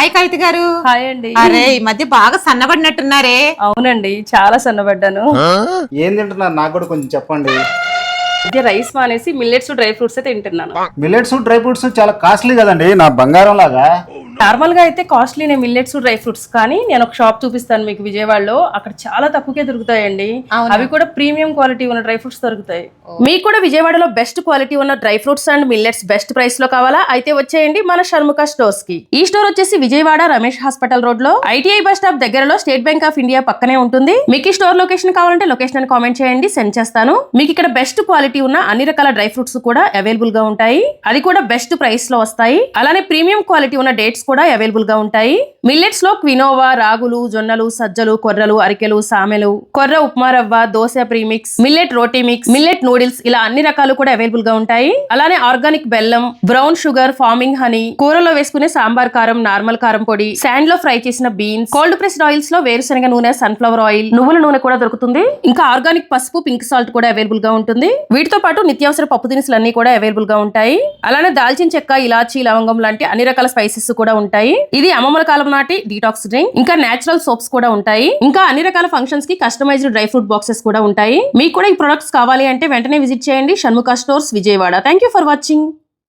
Hi కవిత గారు. Hi అండి. అరే ఈ మధ్య బాగా సన్నబడినట్టున్నారే. అవునండి, చాలా సన్నబడ్డాను. ఏం తింటున్నారు నాకు కూడా కొంచెం చెప్పండి. మధ్య రైస్ మానేసి మిల్లెట్స్ డ్రై ఫ్రూట్స్ అయితే తింటున్నాను. మిల్లెట్స్ డ్రై ఫ్రూట్స్ చాలా కాస్ట్లీ కదండి, నా బంగారం లాగా. నార్మల్ గా అయితే కాస్ట్లీనే మిల్లెట్స్ డ్రై ఫ్రూట్స్, కానీ నేను ఒక షాప్ చూపిస్తాను మీకు విజయవాడలో. అక్కడ చాలా తక్కువకే దొరుకుతాయండి. అవి కూడా ప్రీమియం క్వాలిటీ ఉన్న డ్రై ఫ్రూట్స్ దొరుకుతాయి. మీకు కూడా విజయవాడలో బెస్ట్ క్వాలిటీ ఉన్న dry fruits and millets best price లో కావాలా? అయితే వచ్చేయండి మన షణ్ముఖ స్టోర్స్ కి. ఈ స్టోర్ వచ్చేసి విజయవాడ రమేష్ హాస్పిటల్ రోడ్ లో ఐటీఐ బస్ స్టాప్ దగ్గరలో స్టేట్ బ్యాంక్ ఆఫ్ ఇండియా పక్కనే ఉంటుంది. మీకు ఈ స్టోర్ లొకేషన్ కావాలంటే లొకేషన్ అని కామెంట్ చేయండి, సెండ్ చేస్తాను. మీకు ఇక్కడ బెస్ట్ క్వాలిటీ ఉన్న అన్ని రకాల డ్రై ఫ్రూట్స్ కూడా అవైలబుల్ గా ఉంటాయి. అది కూడా బెస్ట్ ప్రైస్ లో వస్తాయి. అలానే ప్రీమియం క్వాలిటీ ఉన్న డేట్స్ కూడా అవైలబుల్ గా ఉంటాయి. మిల్లెట్స్ లో క్వినోవా, రాగులు, జొన్నలు, సజ్జలు, కొర్రలు, అరికెలు, సామెలు, కొర్ర ఉప్మా రవ్వ, దోశ ప్రీమిక్స్, మిల్లెట్ రోటీ మిక్స్, మిల్లెట్ నూడిల్స్ ఇలా అన్ని రకాలు కూడా అవైలబుల్ గా ఉంటాయి. అలానే ఆర్గానిక్ బెల్లం, బ్రౌన్ షుగర్, ఫార్మింగ్ హనీ, కూరలో వేసుకునే సాంబార్ కారం, నార్మల్ కారం పొడి, శాండ్ లో ఫ్రై చేసిన బీన్స్, కోల్డ్ ప్రెస్డ్ ఆయిల్స్ లో వేరుశనగ నూనె, సన్ఫ్లవర్ ఆయిల్, నువ్వుల నూనె కూడా దొరుకుతుంది. ఇంకా ఆర్గానిక్ పసుపు, పింక్ సాల్ట్ కూడా అవైలబుల్ గా ఉంటుంది. వీటితో పాటు నిత్యావసర పప్పు దినుసులు అన్ని కూడా అవైలబుల్ గా ఉంటాయి. అలానే దాల్చిన చెక్క, ఇలాచి, లవంగం లాంటి అన్ని రకాల స్పైసెస్ కూడా ఉంటాయి. ఇది అమ్మమ్మల కాలం నాటి డీటాక్స్ డ్రింక్. ఇంకా నేచురల్ సోప్స్ కూడా ఉంటాయి. ఇంకా అన్ని రకాల ఫంక్షన్స్ కి కస్టమైజ్డ్ డ్రై ఫ్రూట్ బాక్సెస్ కూడా ఉంటాయి. మీకు కూడా ఈ ప్రొడక్ట్స్ కావాలి అంటే వెంటనే విజిట్ చేయండి Shanmukha stores Vijayawada. Thank you for watching.